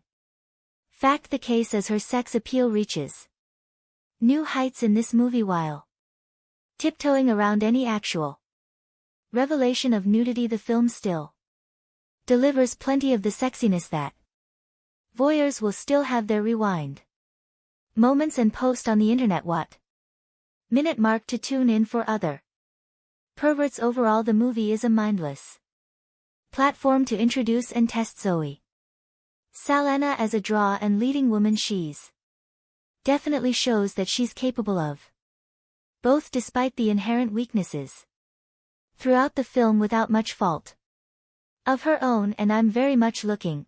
fact the case, as her sex appeal reaches new heights in this movie while tiptoeing around any actual revelation of nudity. The film still delivers plenty of the sexiness that voyeurs will still have their rewind moments and post on the internet what minute mark to tune in for other perverts. Overall, the movie is a mindless platform to introduce and test Zoe Saldana as a draw and leading woman. She's definitely shows that she's capable of both despite the inherent weaknesses throughout the film without much fault of her own, and I'm very much looking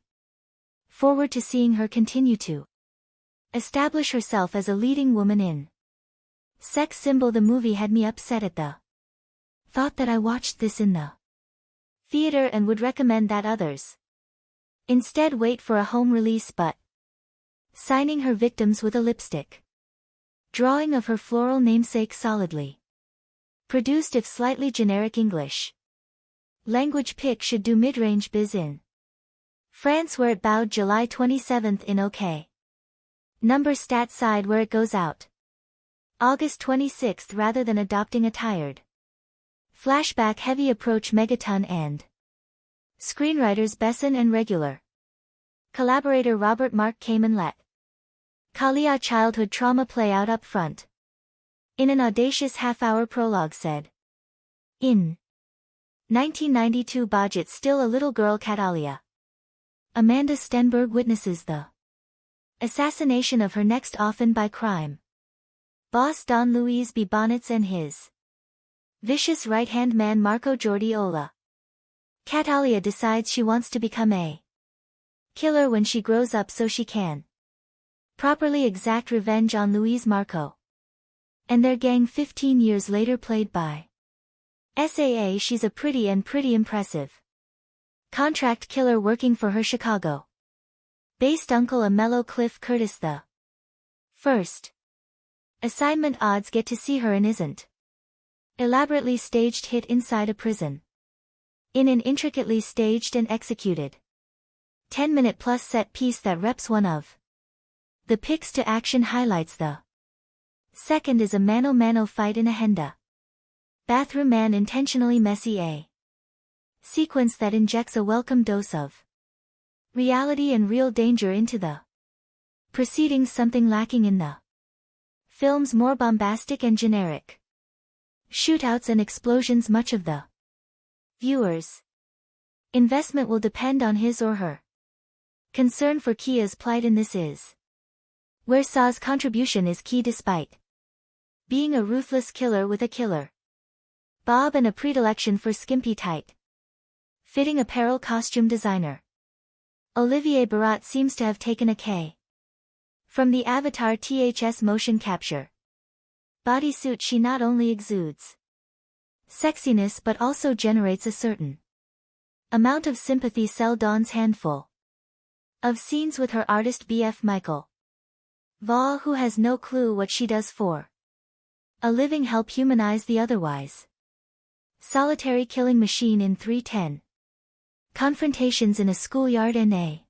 forward to seeing her continue to establish herself as a leading woman in sex symbol. The movie had me upset at the thought that I watched this in the theater and would recommend that others instead wait for a home release, but signing her victims with a lipstick drawing of her floral namesake, solidly produced if slightly generic English language pic should do mid-range biz in France, where it bowed July 27th in OK Number Stat side, where it goes out August 26th, rather than adopting a tired flashback heavy approach. Megaton and screenwriters Besson and regular collaborator Robert Mark Kamen let Kalia childhood trauma play out up front in an audacious half-hour prologue. Said in 1992 budget, still a little girl Catalia Amanda Stenberg witnesses the assassination of her next, often by crime boss Don Luis B. Bonnets and his vicious right-hand man Marco Giordiola. Catalia decides she wants to become a killer when she grows up so she can properly exact revenge on Luis, Marco and their gang. 15 years later, played by SAA, she's a pretty impressive contract killer working for her Chicago-based uncle, a mellow Cliff Curtis. The first assignment odds get to see her in isn't elaborately staged hit inside a prison in an intricately staged and executed 10-minute plus set piece that reps one of the picks to action highlights. The second is a mano-mano fight in a Henda bathroom, man intentionally messy a sequence that injects a welcome dose of reality and real danger into the proceedings, something lacking in the film's more bombastic and generic shootouts and explosions. Much of the viewer's investment will depend on his or her concern for Kia's plight, and this is where Saw's contribution is key. Despite being a ruthless killer with a killer bob and a predilection for skimpy tight fitting apparel, costume designer Olivier Barat seems to have taken a From the Avatar THS motion capture bodysuit, she not only exudes sexiness but also generates a certain amount of sympathy. Dawn's handful of scenes with her artist BF Michael Vaugh, who has no clue what she does for a living, help humanize the otherwise solitary killing machine in 310. Confrontations in a schoolyard and a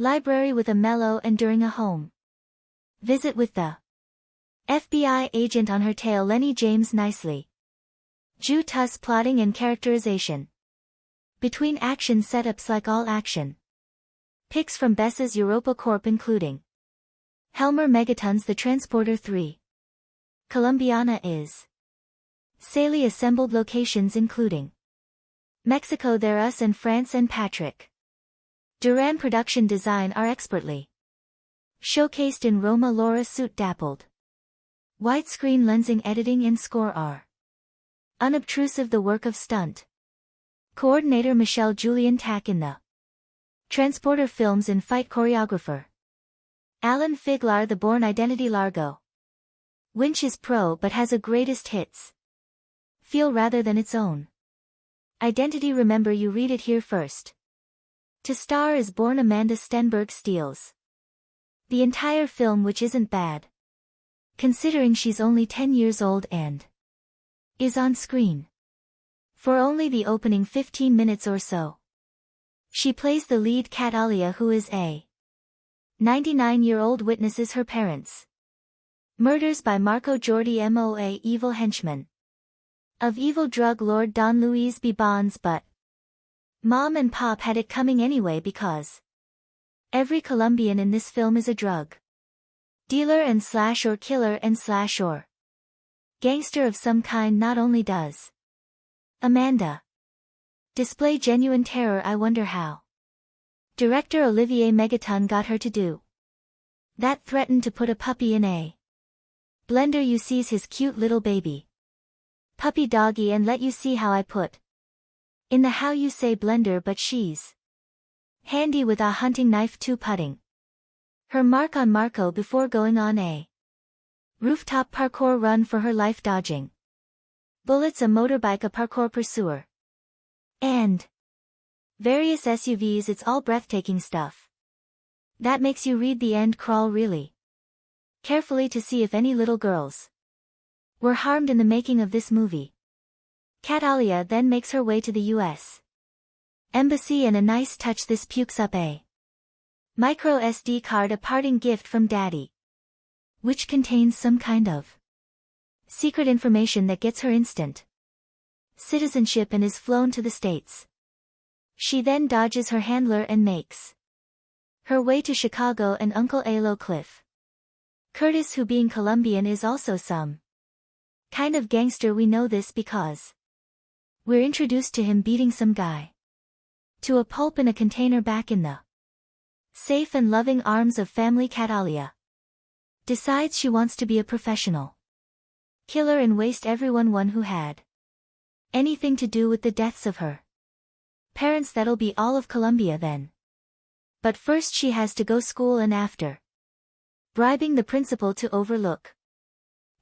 library with a mellow and during a home visit with the FBI agent on her tail. Lenny James nicely Ju Tuss plotting and characterization between action setups like all action picks from Bess's Europa Corp including Helmer Megatons. The Transporter 3 Colombiana is Saley assembled locations including Mexico, There Us, and France, and Patrick Duran production design are expertly showcased in Roma. Laura suit dappled widescreen lensing, editing, and score are unobtrusive. The work of stunt coordinator Michelle Julian Tack in the Transporter films and fight choreographer Alan Figlar. The Bourne Identity Largo Winch is pro but has a greatest hits feel rather than its own identity. Remember, you read it here first. To star is Bourne. Amanda Stenberg steals the entire film, which isn't bad considering she's only 10 years old and is on screen for only the opening 15 minutes or so. She plays the lead, Kat Alia, who is a 99-year-old witnesses her parents' murders by Marco Jordi Moa, evil henchman of evil drug lord Don Luis B. Bonds, but Mom and Pop had it coming anyway because every Colombian in this film is a drug dealer and slash or killer and slash or gangster of some kind. Not only does Amanda display genuine terror, I wonder how director Olivier Megaton got her to do that. Threatened to put a puppy in a blender. You sees his cute little baby puppy doggy and let you see how I put in the how you say blender, but she's handy with a hunting knife too, putting her mark on Marco before going on a rooftop parkour run for her life, dodging bullets, a motorbike, a parkour pursuer, and various SUVs. It's all breathtaking stuff that makes you read the end crawl really carefully to see if any little girls were harmed in the making of this movie. Kat Alia then makes her way to the U.S. Embassy, and a nice touch, this pukes up a micro SD card, a parting gift from Daddy, which contains some kind of secret information that gets her instant citizenship and is flown to the States. She then dodges her handler and makes her way to Chicago and Uncle Alo Cliff Curtis, who being Colombian is also some kind of gangster. We know this because we're introduced to him beating some guy to a pulp in a container back in the safe and loving arms of family. Kat Alia decides she wants to be a professional killer and waste everyone one who had anything to do with the deaths of her parents. That'll be all of Colombia then. But first she has to go school, and after bribing the principal to overlook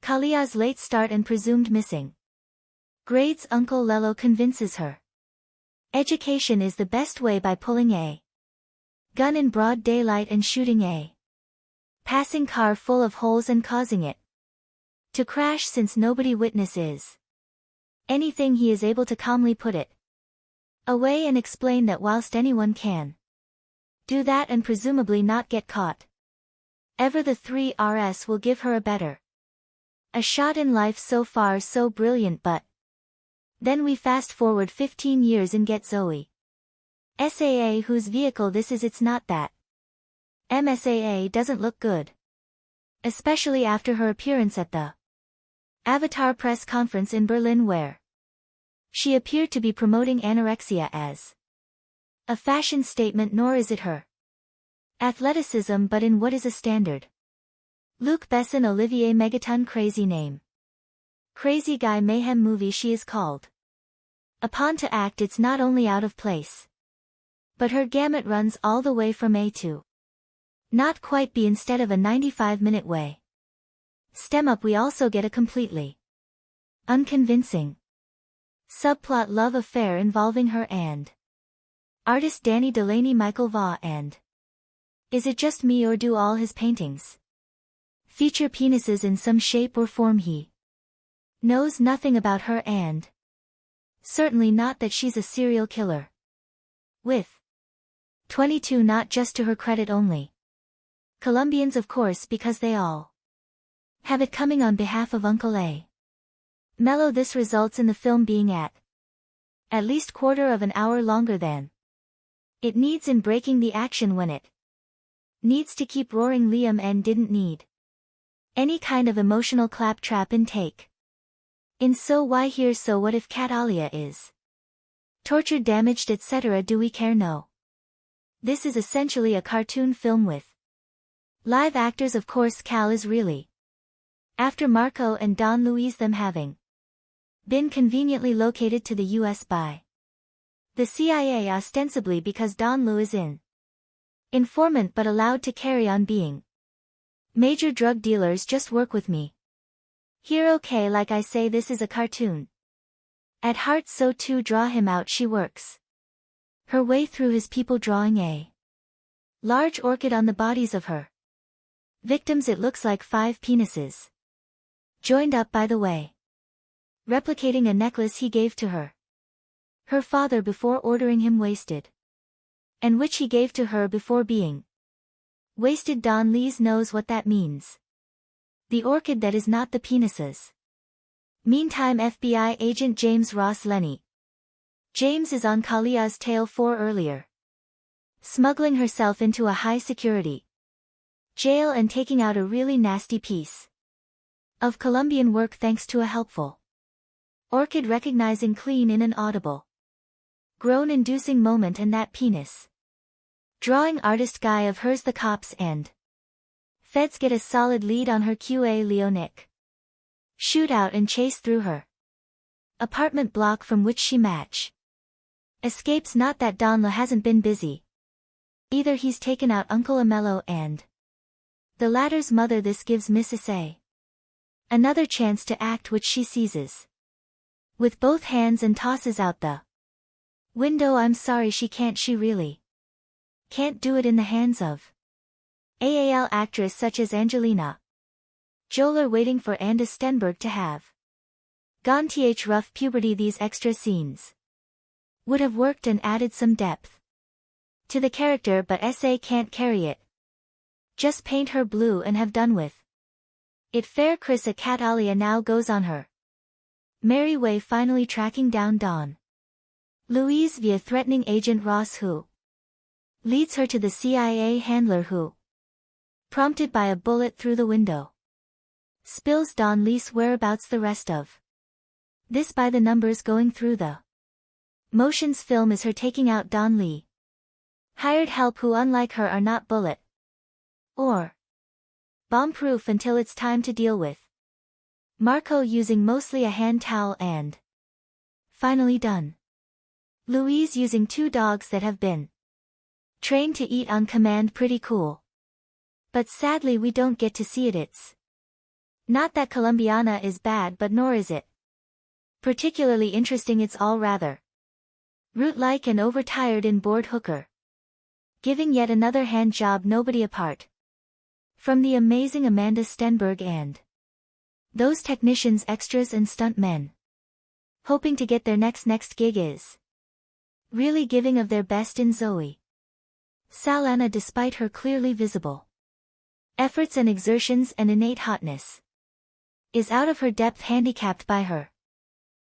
Kalia's late start and presumed missing grades, Uncle Lello convinces her education is the best way by pulling a gun in broad daylight and shooting a passing car full of holes and causing it to crash. Since nobody witnesses anything, he is able to calmly put it away and explain that whilst anyone can do that and presumably not get caught ever, the 3RS will give her a better a shot in life. So far so brilliant, but then we fast forward 15 years and get Zoe Saa, whose vehicle this is. It's not that MSAA doesn't look good, especially after her appearance at the Avatar press conference in Berlin, where she appeared to be promoting anorexia as a fashion statement. Nor is it her athleticism, but in what is a standard Luc Besson Olivier Megaton crazy name. Crazy Guy Mayhem movie she is called upon to act. It's not only out of place, but her gamut runs all the way from A to Not quite be instead of a 95-minute way. Stem up we also get a completely unconvincing subplot love affair involving her and artist Danny Delaney Michael Vaugh and is it just me or do all his paintings feature penises in some shape or form? He knows nothing about her and certainly not that she's a serial killer. With 22 not just to her credit only. Colombians of course because they all have it coming on behalf of Uncle A. Mello. This results in the film being at least quarter of an hour longer than it needs in breaking the action when it needs to keep roaring. Liam and didn't need any kind of emotional claptrap intake. In so why here so what if Cat Alia is tortured, damaged, etc. Do we care? No. This is essentially a cartoon film with live actors. Of course Cal is really after Marco and Don Luis, them having been conveniently located to the US by the CIA ostensibly because Don Lu is in informant but allowed to carry on being major drug dealers. Just work with me here, okay? Like I say, this is a cartoon at heart, so to draw him out she works her way through his people, drawing a large orchid on the bodies of her victims. It looks like 5 penises joined up, by the way, replicating a necklace he gave to her father before ordering him wasted, and which he gave to her before being wasted. Don Lees knows what that means. The orchid that is not the penises. Meantime, FBI agent James Ross Lenny James is on Kalia's tail for earlier smuggling herself into a high-security jail and taking out a really nasty piece of Colombian work thanks to a helpful orchid recognizing clean in an audible groan-inducing moment, and that penis drawing artist guy of hers. The cops and feds get a solid lead on her. QA Leonic shoot out and chase through her apartment block from which she escapes. Not that Donla hasn't been busy either. He's taken out Uncle Amello and the latter's mother. This gives Mrs. A another chance to act, which she seizes with both hands and tosses out the window. I'm sorry, she can't. She really can't do it in the hands of AAL actress such as Angelina Jolie. Waiting for Anda Stenberg to have gone th rough puberty. These extra scenes would have worked and added some depth to the character, but SA can't carry it. Just paint her blue and have done with it. Fair. Chris at Cat Alia now goes on her merry way, finally tracking down Don Louise via threatening agent Ross, who leads her to the CIA handler who, prompted by a bullet through the window, spills Don Lee's whereabouts. The rest of this by the numbers going through the motions film is her taking out Don Lee hired help who, unlike her, are not bullet or bomb-proof until it's time to deal with Marco, using mostly a hand towel, and finally done Louise using 2 dogs that have been trained to eat on command. Pretty cool. But sadly we don't get to see it. It's not that Colombiana is bad, but nor is it particularly interesting. It's all rather root-like and overtired and bored. Hooker giving yet another hand job, nobody apart from the amazing Amanda Stenberg and those technicians, extras and stunt men hoping to get their next gig is really giving of their best in Zoe Saldana, despite her clearly visible efforts and exertions and innate hotness, is out of her depth, handicapped by her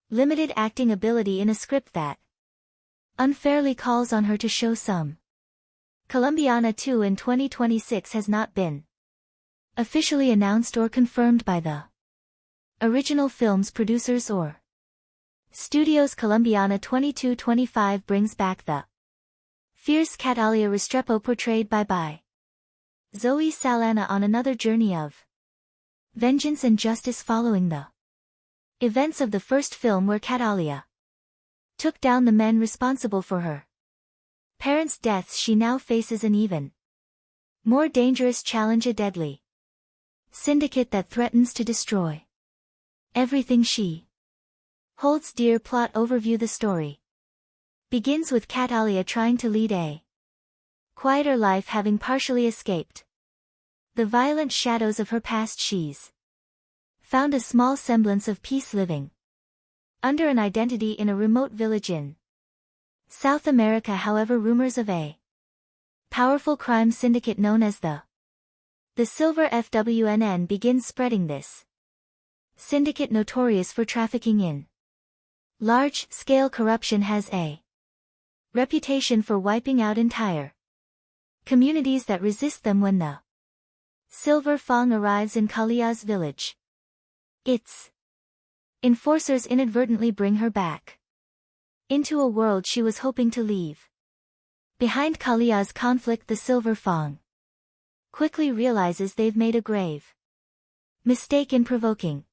limited acting ability in a script that unfairly calls on her to show some. Colombiana 2 in 2026 has not been officially announced or confirmed by the original film's producers or studios. Colombiana 2225 brings back the fierce Cat Alia Restrepo portrayed by Zoe Saldana on another journey of vengeance and justice following the events of the first film, where Cat Alia took down the men responsible for her parents' deaths. She now faces an even More dangerous challenge, a deadly syndicate that threatens to destroy everything she holds dear. Plot overview. The story begins with Kat Alia trying to lead a quieter life, having partially escaped the violent shadows of her past. She's found a small semblance of peace, living under an identity in a remote village in South America. However, rumors of a powerful crime syndicate known as the Silver FWNN begin spreading. This syndicate, notorious for trafficking in large-scale corruption, has a reputation for wiping out entire communities that resist them. When the Silver Fang arrives in Kalia's village, its enforcers inadvertently bring her back into a world she was hoping to leave behind. Kalia's conflict. The Silver Fang quickly realizes they've made a grave mistake in provoking